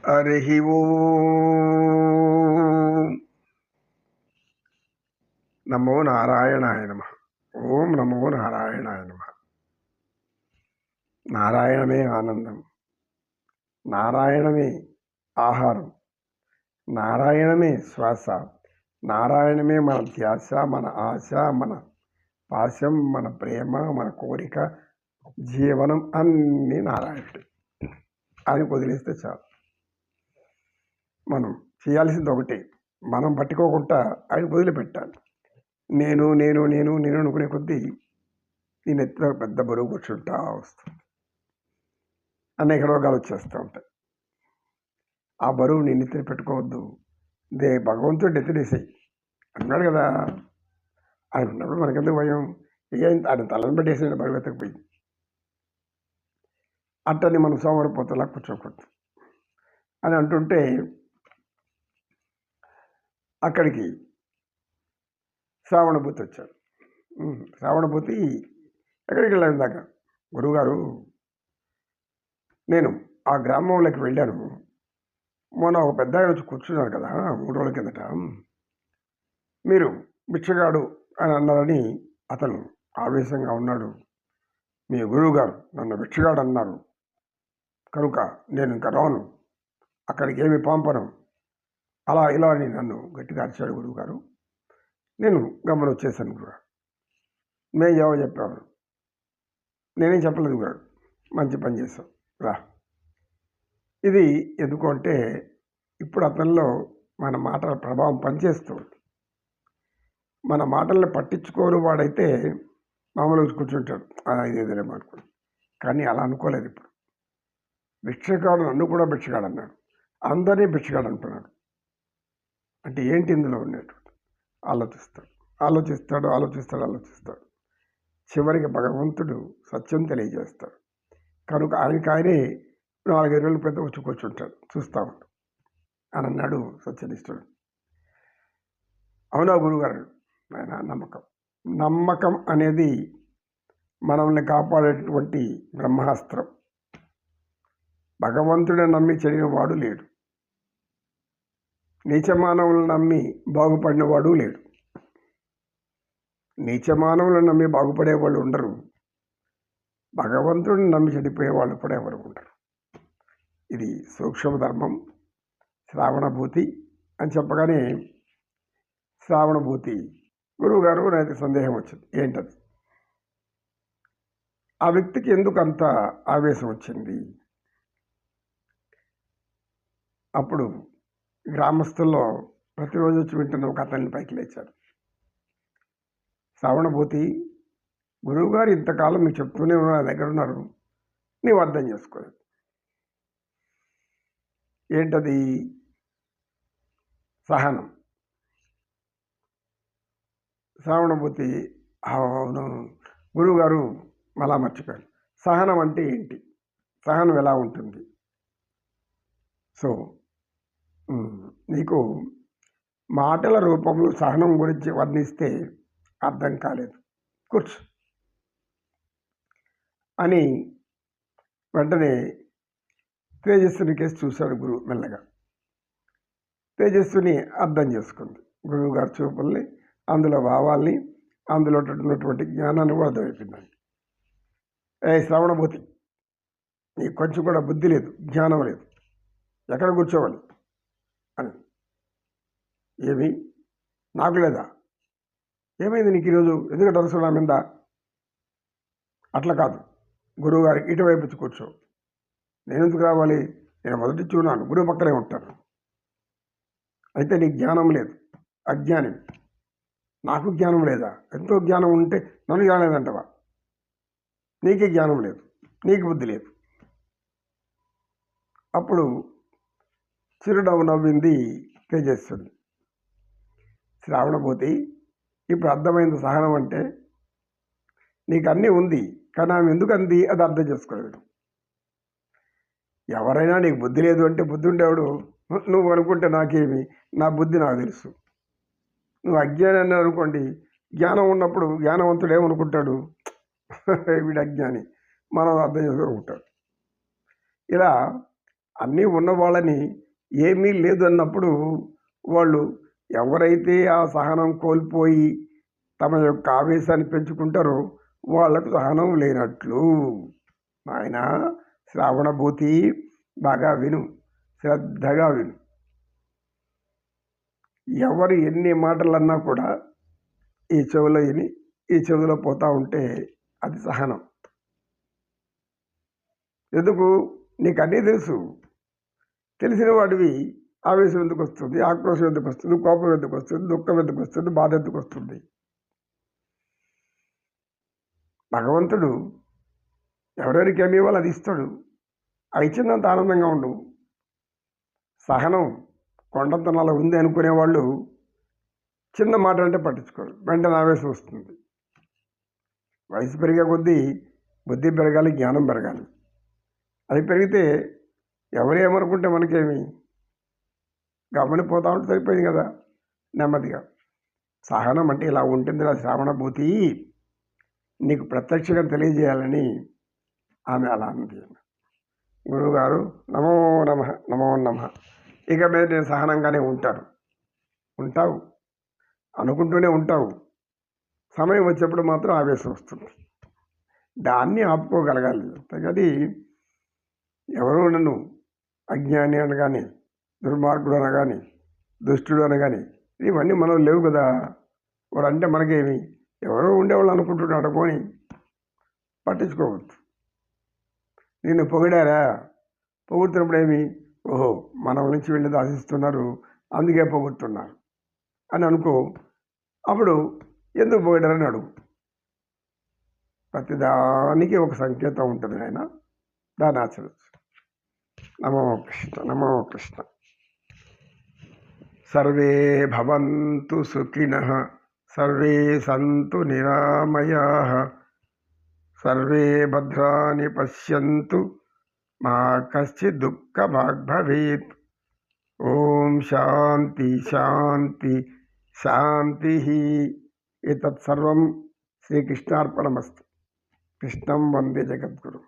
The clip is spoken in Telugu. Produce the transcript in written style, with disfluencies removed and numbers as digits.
హరి ఓం నమో నారాయణాయ నమ. ఓం నమో నారాయణాయ నమ. నారాయణమే ఆనందం, నారాయణమే ఆహారం, నారాయణమే శ్వాస, నారాయణమే మన ధ్యాస, మన ఆశ, మన పాశం, మన ప్రేమ, మన కోరిక, జీవనం అన్నీ నారాయణుడు అని వదిలేస్తే చాలు. మనం చేయాల్సింది ఒకటి, మనం పట్టుకోకుండా ఆయన వదిలిపెట్టాలి. నేను నేను నేను నేను అనుకునే కొద్దీ నేను ఎత్తున పెద్ద బరువు కూర్చుంటా వస్తుంది, అనేక రోగాలు వచ్చేస్తూ ఉంటాయి. ఆ బరువు నేను ఎత్తున పెట్టుకోవద్దు, భగవంతుడు ఎత్తునేసాయి అన్నాడు కదా. ఆయన ఉన్నప్పుడు మనకెందుకు భయం? ఆయన తలను పెట్టేసిన బరువు ఎత్తకపోయింది. అట్టని మనం సోమరిపోతలా కూర్చోకూడదు అని అంటుంటే అక్కడికి శ్రావణభూతి వచ్చాడు. శ్రావణభూతి ఎక్కడికి వెళ్ళాను దాకా, గురువుగారు నేను ఆ గ్రామంలోకి వెళ్ళాను, మొన్న ఒక పెద్ద ఆయన వచ్చి కూర్చున్నారు కదా 3 రోజుల కిందట, మీరు బిచ్చగాడు అని అన్నారని అతను ఆవేశంగా ఉన్నాడు. మీ గురువుగారు నన్ను బిచ్చగాడు అన్నారు కనుక నేను ఇంకా రాను, అక్కడికి ఏమి పంపను, అలా ఇలా అని నన్ను గట్టిగా అరిచాడు గురువుగారు. నేను గమనం వచ్చేసాను గురుగారు. మేము జవాబు చెప్పాము, నేనేం చెప్పలేదు గురుగారు, మంచి పని చేశాం రా. ఇది ఎందుకు అంటే ఇప్పుడు అతనిలో మన మాటల ప్రభావం పనిచేస్తుంది. మన మాటల్ని పట్టించుకోని వాడైతే మామూలుగా కూర్చుంటాడు, ఇదేదేమో అనుకోండి. కానీ అలా అనుకోలేదు. ఇప్పుడు భిక్షగాడు నన్ను కూడా భిక్షగాడు అన్నాడు, అందరినీ భిక్షగాడు అంటున్నాడు. అంటే ఏంటి ఇందులో ఉండేటువంటి? ఆలోచిస్తాడు ఆలోచిస్తాడు ఆలోచిస్తాడు ఆలోచిస్తాడు చివరికి భగవంతుడు సత్యం తెలియజేస్తాడు. కనుక ఆయనకాయనే 4-5 రోజుల పెద్ద వచ్చి కూర్చుంటాడు, చూస్తూ ఉంటాడు అని అన్నాడు సత్యనిష్ఠుడు. అవునా గురుగారు? ఆయన నమ్మకం అనేది మనల్ని కాపాడేటువంటి బ్రహ్మాస్త్రం. భగవంతుడిని నమ్మి చెడిన వాడు లేడు, నీచమానవులను నమ్మి బాగుపడినవాడు లేడు. నీచమానవులను నమ్మి బాగుపడేవాళ్ళు ఉండరు, భగవంతుడిని నమ్మి చెడిపోయే వాళ్ళు కూడా ఎవరు ఉండరు. ఇది సూక్ష్మ ధర్మం. శ్రావణభూతి అని చెప్పగానే శ్రావణభూతి గురువుగారు నాకు సందేహం వచ్చింది, ఏంటది? ఆ వ్యక్తికి ఎందుకు అంత ఆవేశం వచ్చింది? అప్పుడు గ్రామస్తుల్లో ప్రతిరోజు వచ్చి వింటున్న ఒక అతన్ని పైకి లేచాడు. శ్రావణభూతి, గురువుగారు ఇంతకాలం మీకు చెప్తూనే ఉన్నారు, నా దగ్గర ఉన్నారు, నీవు అర్థం చేసుకోలేదు. ఏంటది? సహనం. శ్రావణభూతి, అవునవును గురువుగారు అలా మర్చిపోయాను. సహనం అంటే ఏంటి? సహనం ఎలా ఉంటుంది? సో నీకు మాటల రూపంలో సహనం గురించి వర్ణిస్తే అర్థం కాలేదు, కూర్చో అని వెంటనే తేజస్సుని కేసు చూశాడు గురువు. మెల్లగా తేజస్సుని అర్థం చేసుకుంది గురువు గారి చూపుల్ని, అందులో భావాల్ని, అందులో ఉన్నటువంటి జ్ఞానాన్ని కూడా అర్థమైపోయిందండి. శ్రవణభూతి, నీకు కొంచెం కూడా బుద్ధి లేదు, జ్ఞానం లేదు, ఎక్కడ కూర్చోవాలి అని. ఏమి నాకు లేదా? ఏమైంది నీకు ఈరోజు? ఎందుకంటే అరసులా మీద? అట్లా కాదు, గురువుగారికి ఇటువైపు కూర్చో. నేను ఎందుకు రావాలి? నేను మొదటి చూడాను, గురువు పక్కనే ఉంటాను. అయితే నీకు జ్ఞానం లేదు, అజ్ఞాని. నాకు జ్ఞానం లేదా? ఎంతో జ్ఞానం ఉంటే నన్ను జ్ఞానం లేదంటవా? నీకే జ్ఞానం లేదు, నీకు బుద్ధి లేదు. అప్పుడు చిరునవ్వు నవ్వింది తేజస్సుని. శ్రావణభూతి, ఇప్పుడు అర్థమైంది సహనం అంటే. నీకు అన్నీ ఉంది, కానీ ఆమె ఎందుకు అంది అది అర్థం చేసుకోలేదు. ఎవరైనా నీకు బుద్ధి లేదు అంటే బుద్ధి ఉండేవాడు నువ్వు అనుకుంటే నాకేమి, నా బుద్ధి నాకు తెలుసు. నువ్వు అజ్ఞాని అని అనుకోండి, జ్ఞానం ఉన్నప్పుడు జ్ఞానవంతుడు ఏమనుకుంటాడు? వీడు అజ్ఞాని, మనం అర్థం చేసుకుంటాడు. ఇలా అన్నీ ఉన్న వాళ్ళని ఏమీ లేదు అన్నప్పుడు వాళ్ళు ఎవరైతే ఆ సహనం కోల్పోయి తమ యొక్క ఆవేశాన్ని పెంచుకుంటారో వాళ్ళకు సహనం లేనట్లు. ఆయన శ్రావణభూతి బాగా విను, శ్రద్ధగా విను. ఎవరు ఎన్ని మాటలు అన్నా కూడా ఈ చెవిలో విని ఈ చెవిలో పోతా ఉంటే అది సహనం. ఎందుకు? నీకు అన్నీ తెలుసు. తెలిసిన వాడివి ఆవేశం ఎందుకు వస్తుంది, ఆక్రోశం ఎందుకు వస్తుంది, కోపం ఎందుకు వస్తుంది, దుఃఖం ఎందుకు వస్తుంది, బాధ ఎందుకు వస్తుంది? భగవంతుడు ఎవరెవరికి ఏమి ఇవ్వాలో అది ఇస్తాడు. ఆ ఇచ్చినంత ఆనందంగా ఉండు. సహనం కొండంతనాలు ఉంది అనుకునేవాళ్ళు చిన్న మాట అంటే పట్టించుకోరు, వెంటనే ఆవేశం వస్తుంది. వయసు పెరిగే కొద్దీ బుద్ధి పెరగాలి, జ్ఞానం పెరగాలి. అది పెరిగితే ఎవరు ఏమనుకుంటే మనకేమి, గమనిపోతా ఉంటే సరిపోయింది కదా నెమ్మదిగా. సహనం అంటే ఇలా ఉంటుంది. ఆ శ్రావణభూతి నీకు ప్రత్యక్షంగా తెలియజేయాలని ఆమె అలా అన్నది. గురువుగారు నమో నమ, నమో నమ. ఇక మీద నేను సహనంగానే ఉంటావు అనుకుంటూనే ఉంటావు. సమయం వచ్చేప్పుడు మాత్రం ఆవేశం వస్తుంది. దాన్ని ఆపుకోగలగాలి. అది ఎవరో నన్ను అజ్ఞాని అనగానే, దుర్మార్గుడు అనగాని, దుష్టుడు అనగాని, ఇవన్నీ మనం లేవు కదా. వాడు అంటే మనకేమి, ఎవరో ఉండేవాళ్ళు అనుకుంటున్నాడు పోని పట్టించుకోవద్దు. నిన్ను పొగిడారా, పొగుడుతున్నప్పుడు ఏమి, ఓహో మన నుంచి వెళ్ళేది ఆశిస్తున్నారు అందుకే పొగుడుతున్నారు అని అనుకో. అప్పుడు ఎందుకు పొగిడారని అడుగు. ప్రతిదానికి ఒక సంకేతం ఉంటుంది ఆయన, దాన్ని ఆచరించు. నమో కృష్ణ, నమో కృష్ణ. సర్వే భవంతు సుఖినః, సర్వే సంతు నిరామయాః, సర్వే భద్రాణి పశ్యంతు, మా కశ్చిద్ దుఃఖభాగ్ భవేత్. ఓం శాంతి శాంతి శాంతి. ఏతత్ సర్వం శ్రీకృష్ణార్పణమస్తు. కృష్ణం వందే జగద్గురు.